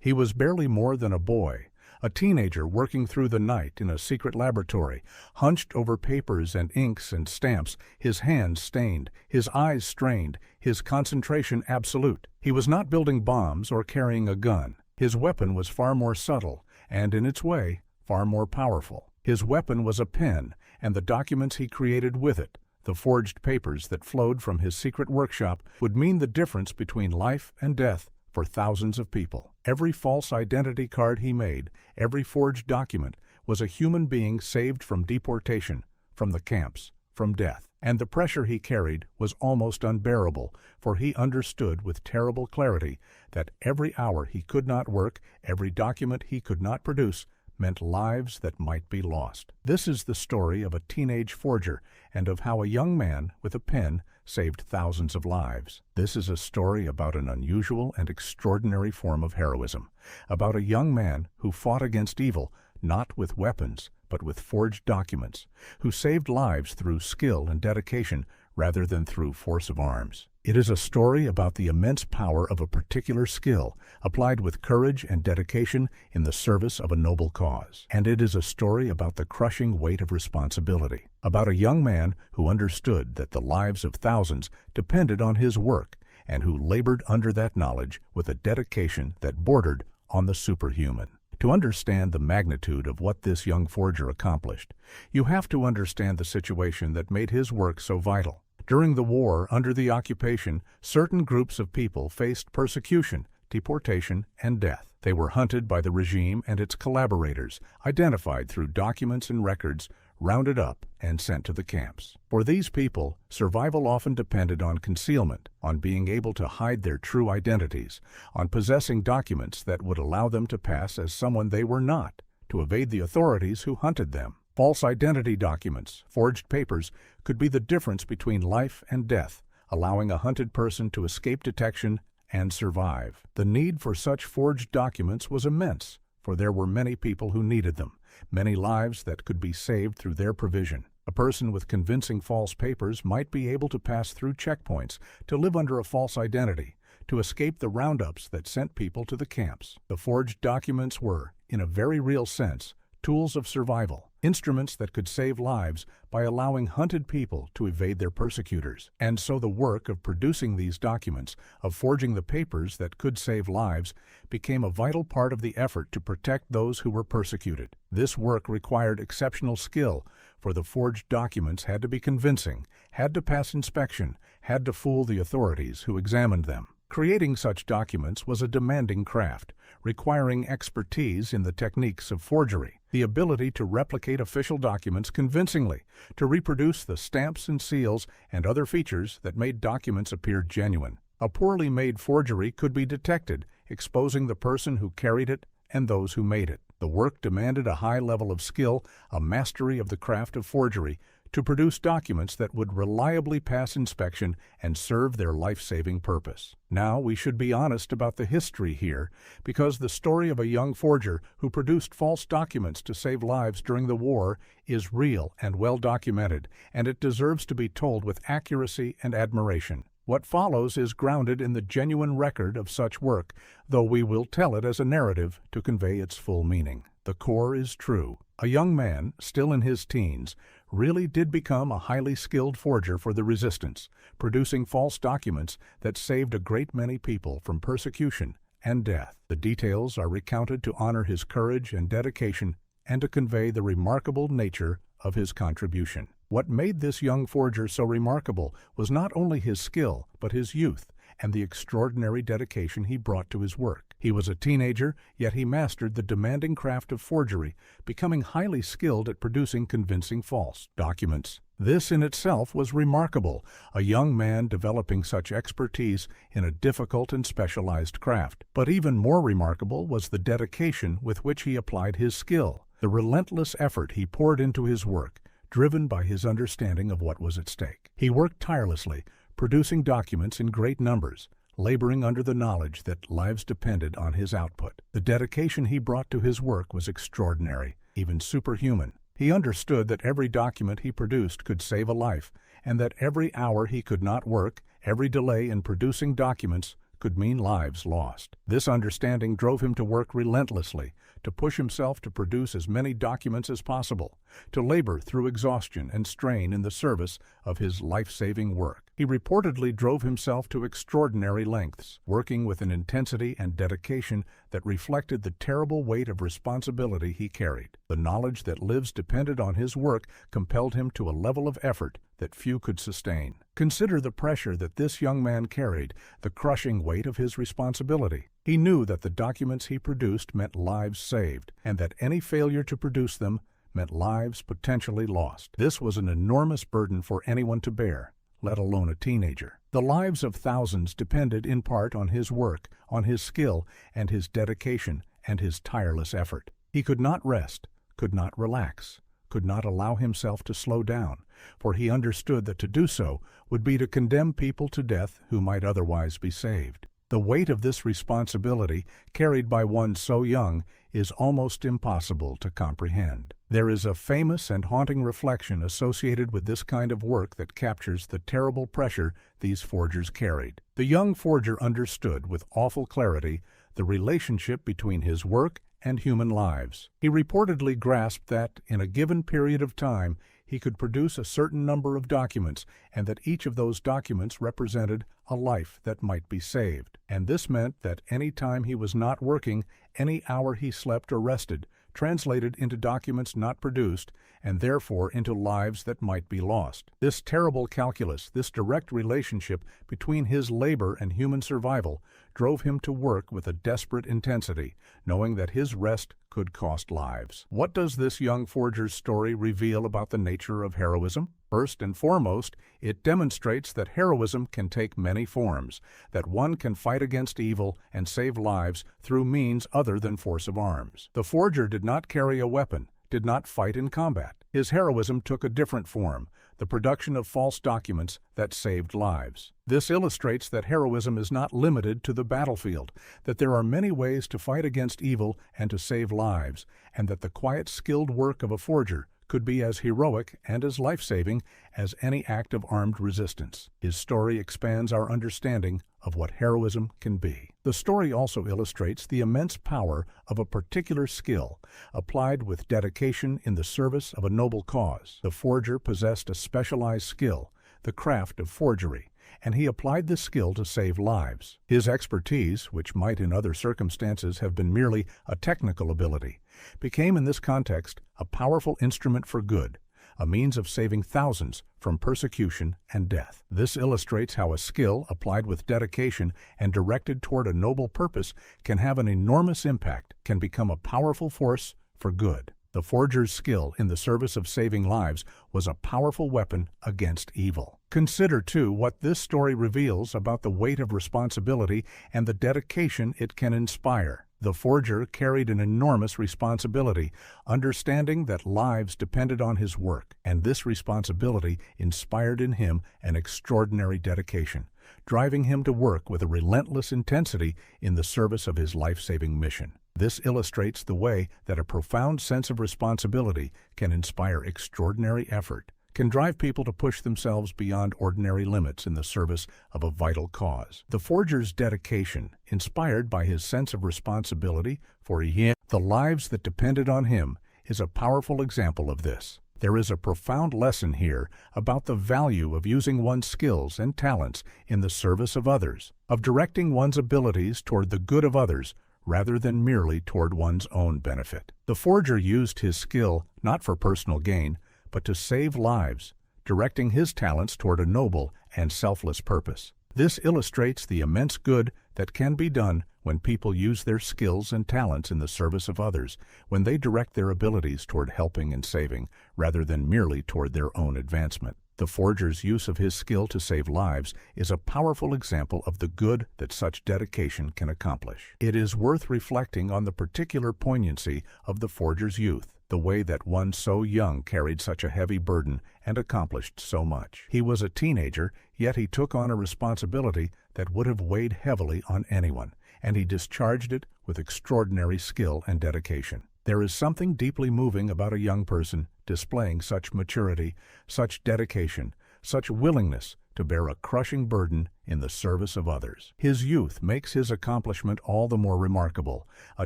He was barely more than a boy, a teenager working through the night in a secret laboratory, hunched over papers and inks and stamps, his hands stained, his eyes strained, his concentration absolute. He was not building bombs or carrying a gun. His weapon was far more subtle, and in its way, far more powerful. His weapon was a pen, and the documents he created with it, the forged papers that flowed from his secret workshop, would mean the difference between life and death for thousands of people. Every false identity card he made, every forged document, was a human being saved from deportation, from the camps, from death. And the pressure he carried was almost unbearable, for he understood with terrible clarity that every hour he could not work, every document he could not produce, meant lives that might be lost. This is the story of a teenage forger and of how a young man with a pen saved thousands of lives. This is a story about an unusual and extraordinary form of heroism, about a young man who fought against evil, not with weapons, but with forged documents, who saved lives through skill and dedication rather than through force of arms. It is a story about the immense power of a particular skill applied with courage and dedication in the service of a noble cause. And it is a story about the crushing weight of responsibility, about a young man who understood that the lives of thousands depended on his work and who labored under that knowledge with a dedication that bordered on the superhuman. To understand the magnitude of what this young forger accomplished, you have to understand the situation that made his work so vital. During the war, under the occupation, certain groups of people faced persecution, deportation, and death. They were hunted by the regime and its collaborators, identified through documents and records, rounded up, and sent to the camps. For these people, survival often depended on concealment, on being able to hide their true identities, on possessing documents that would allow them to pass as someone they were not, to evade the authorities who hunted them. False identity documents, forged papers, could be the difference between life and death, allowing a hunted person to escape detection and survive. The need for such forged documents was immense, for there were many people who needed them, many lives that could be saved through their provision. A person with convincing false papers might be able to pass through checkpoints, to live under a false identity, to escape the roundups that sent people to the camps. The forged documents were, in a very real sense, tools of survival, instruments that could save lives by allowing hunted people to evade their persecutors. And so the work of producing these documents, of forging the papers that could save lives, became a vital part of the effort to protect those who were persecuted. This work required exceptional skill, for the forged documents had to be convincing, had to pass inspection, had to fool the authorities who examined them. Creating such documents was a demanding craft, requiring expertise in the techniques of forgery, the ability to replicate official documents convincingly, to reproduce the stamps and seals and other features that made documents appear genuine. A poorly made forgery could be detected, exposing the person who carried it and those who made it. The work demanded a high level of skill, a mastery of the craft of forgery, to produce documents that would reliably pass inspection and serve their life-saving purpose. Now, we should be honest about the history here, because the story of a young forger who produced false documents to save lives during the war is real and well documented, and it deserves to be told with accuracy and admiration. What follows is grounded in the genuine record of such work, though we will tell it as a narrative to convey its full meaning. The core is true. A young man, still in his teens, really did become a highly skilled forger for the resistance, producing false documents that saved a great many people from persecution and death. The details are recounted to honor his courage and dedication and to convey the remarkable nature of his contribution. What made this young forger so remarkable was not only his skill, but his youth and the extraordinary dedication he brought to his work. He was a teenager, yet he mastered the demanding craft of forgery, becoming highly skilled at producing convincing false documents. This in itself was remarkable, a young man developing such expertise in a difficult and specialized craft. But even more remarkable was the dedication with which he applied his skill, the relentless effort he poured into his work, driven by his understanding of what was at stake. He worked tirelessly, producing documents in great numbers, laboring under the knowledge that lives depended on his output. The dedication he brought to his work was extraordinary, even superhuman. He understood that every document he produced could save a life, and that every hour he could not work, every delay in producing documents, could mean lives lost. This understanding drove him to work relentlessly, to push himself to produce as many documents as possible, to labor through exhaustion and strain in the service of his life-saving work. He reportedly drove himself to extraordinary lengths, working with an intensity and dedication that reflected the terrible weight of responsibility he carried. The knowledge that lives depended on his work compelled him to a level of effort that few could sustain. Consider the pressure that this young man carried, the crushing weight of his responsibility. He knew that the documents he produced meant lives saved, and that any failure to produce them meant lives potentially lost. This was an enormous burden for anyone to bear, let alone a teenager. The lives of thousands depended in part on his work, on his skill, and his dedication, and his tireless effort. He could not rest, could not relax, could not allow himself to slow down, for he understood that to do so would be to condemn people to death who might otherwise be saved. The weight of this responsibility, carried by one so young, is almost impossible to comprehend. There is a famous and haunting reflection associated with this kind of work that captures the terrible pressure these forgers carried. The young forger understood with awful clarity the relationship between his work and human lives. He reportedly grasped that, in a given period of time, he could produce a certain number of documents, and that each of those documents represented a life that might be saved. And this meant that any time he was not working, any hour he slept or rested, translated into documents not produced, and therefore into lives that might be lost. This terrible calculus, this direct relationship between his labor and human survival, drove him to work with a desperate intensity, knowing that his rest could cost lives. What does this young forger's story reveal about the nature of heroism? First and foremost, it demonstrates that heroism can take many forms, that one can fight against evil and save lives through means other than force of arms. The forger did not carry a weapon, did not fight in combat. His heroism took a different form, the production of false documents that saved lives. This illustrates that heroism is not limited to the battlefield, that there are many ways to fight against evil and to save lives, and that the quiet, skilled work of a forger could be as heroic and as life-saving as any act of armed resistance. His story expands our understanding of what heroism can be. The story also illustrates the immense power of a particular skill, applied with dedication in the service of a noble cause. The forger possessed a specialized skill, the craft of forgery, and he applied this skill to save lives. His expertise, which might in other circumstances have been merely a technical ability, became in this context a powerful instrument for good, a means of saving thousands from persecution and death. This illustrates how a skill applied with dedication and directed toward a noble purpose can have an enormous impact, can become a powerful force for good. The forger's skill in the service of saving lives was a powerful weapon against evil. Consider, too, what this story reveals about the weight of responsibility and the dedication it can inspire. The forger carried an enormous responsibility, understanding that lives depended on his work, and this responsibility inspired in him an extraordinary dedication, driving him to work with a relentless intensity in the service of his life-saving mission. This illustrates the way that a profound sense of responsibility can inspire extraordinary effort, can drive people to push themselves beyond ordinary limits in the service of a vital cause. The forger's dedication, inspired by his sense of responsibility for the lives that depended on him, is a powerful example of this. There is a profound lesson here about the value of using one's skills and talents in the service of others, of directing one's abilities toward the good of others rather than merely toward one's own benefit. The forger used his skill not for personal gain, but to save lives, directing his talents toward a noble and selfless purpose. This illustrates the immense good that can be done when people use their skills and talents in the service of others, when they direct their abilities toward helping and saving, rather than merely toward their own advancement. The forger's use of his skill to save lives is a powerful example of the good that such dedication can accomplish. It is worth reflecting on the particular poignancy of the forger's youth, the way that one so young carried such a heavy burden and accomplished so much. He was a teenager, yet he took on a responsibility that would have weighed heavily on anyone, and he discharged it with extraordinary skill and dedication. There is something deeply moving about a young person displaying such maturity, such dedication, such willingness to bear a crushing burden in the service of others. His youth makes his accomplishment all the more remarkable, a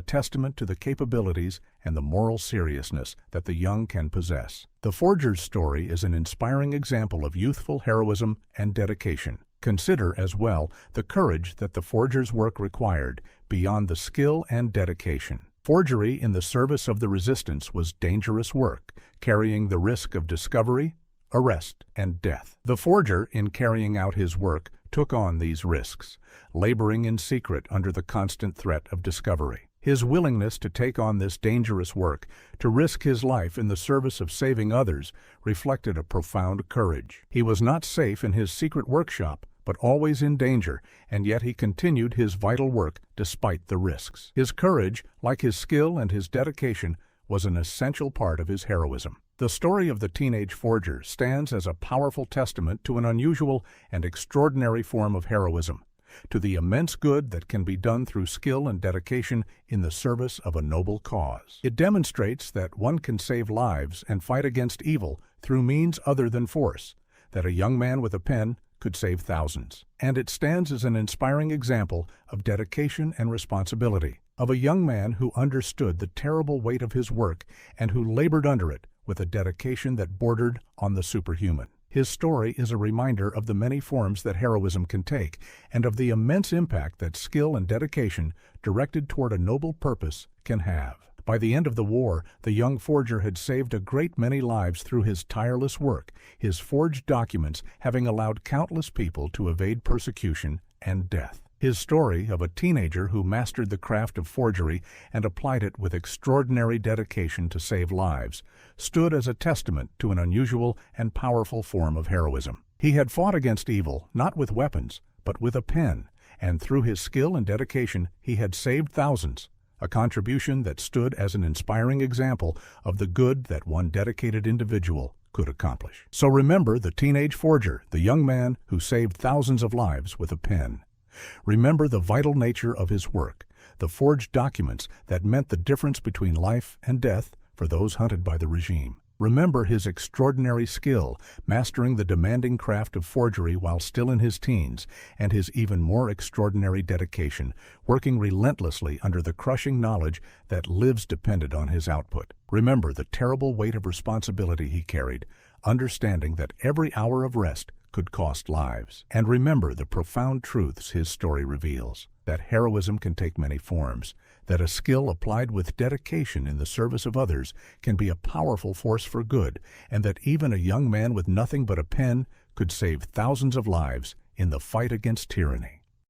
testament to the capabilities and the moral seriousness that the young can possess. The forger's story is an inspiring example of youthful heroism and dedication. Consider as well the courage that the forger's work required, beyond the skill and dedication. Forgery in the service of the resistance was dangerous work, carrying the risk of discovery, arrest, and death. The forger, in carrying out his work, took on these risks, laboring in secret under the constant threat of discovery. His willingness to take on this dangerous work, to risk his life in the service of saving others, reflected a profound courage. He was not safe in his secret workshop, but always in danger, and yet he continued his vital work despite the risks. His courage, like his skill and his dedication, was an essential part of his heroism. The story of the teenage forger stands as a powerful testament to an unusual and extraordinary form of heroism, to the immense good that can be done through skill and dedication in the service of a noble cause. It demonstrates that one can save lives and fight against evil through means other than force, that a young man with a pen could save thousands. And it stands as an inspiring example of dedication and responsibility, of a young man who understood the terrible weight of his work and who labored under it with a dedication that bordered on the superhuman. His story is a reminder of the many forms that heroism can take and of the immense impact that skill and dedication directed toward a noble purpose can have. By the end of the war, the young forger had saved a great many lives through his tireless work, his forged documents having allowed countless people to evade persecution and death. His story of a teenager who mastered the craft of forgery and applied it with extraordinary dedication to save lives stood as a testament to an unusual and powerful form of heroism. He had fought against evil not with weapons, but with a pen, and through his skill and dedication he had saved thousands, a contribution that stood as an inspiring example of the good that one dedicated individual could accomplish. So remember the teenage forger, the young man who saved thousands of lives with a pen. Remember the vital nature of his work, the forged documents that meant the difference between life and death for those hunted by the regime. Remember his extraordinary skill, mastering the demanding craft of forgery while still in his teens, and his even more extraordinary dedication, working relentlessly under the crushing knowledge that lives depended on his output. Remember the terrible weight of responsibility he carried, understanding that every hour of rest could cost lives. And remember the profound truths his story reveals, that heroism can take many forms, that a skill applied with dedication in the service of others can be a powerful force for good, and that even a young man with nothing but a pen could save thousands of lives in the fight against tyranny.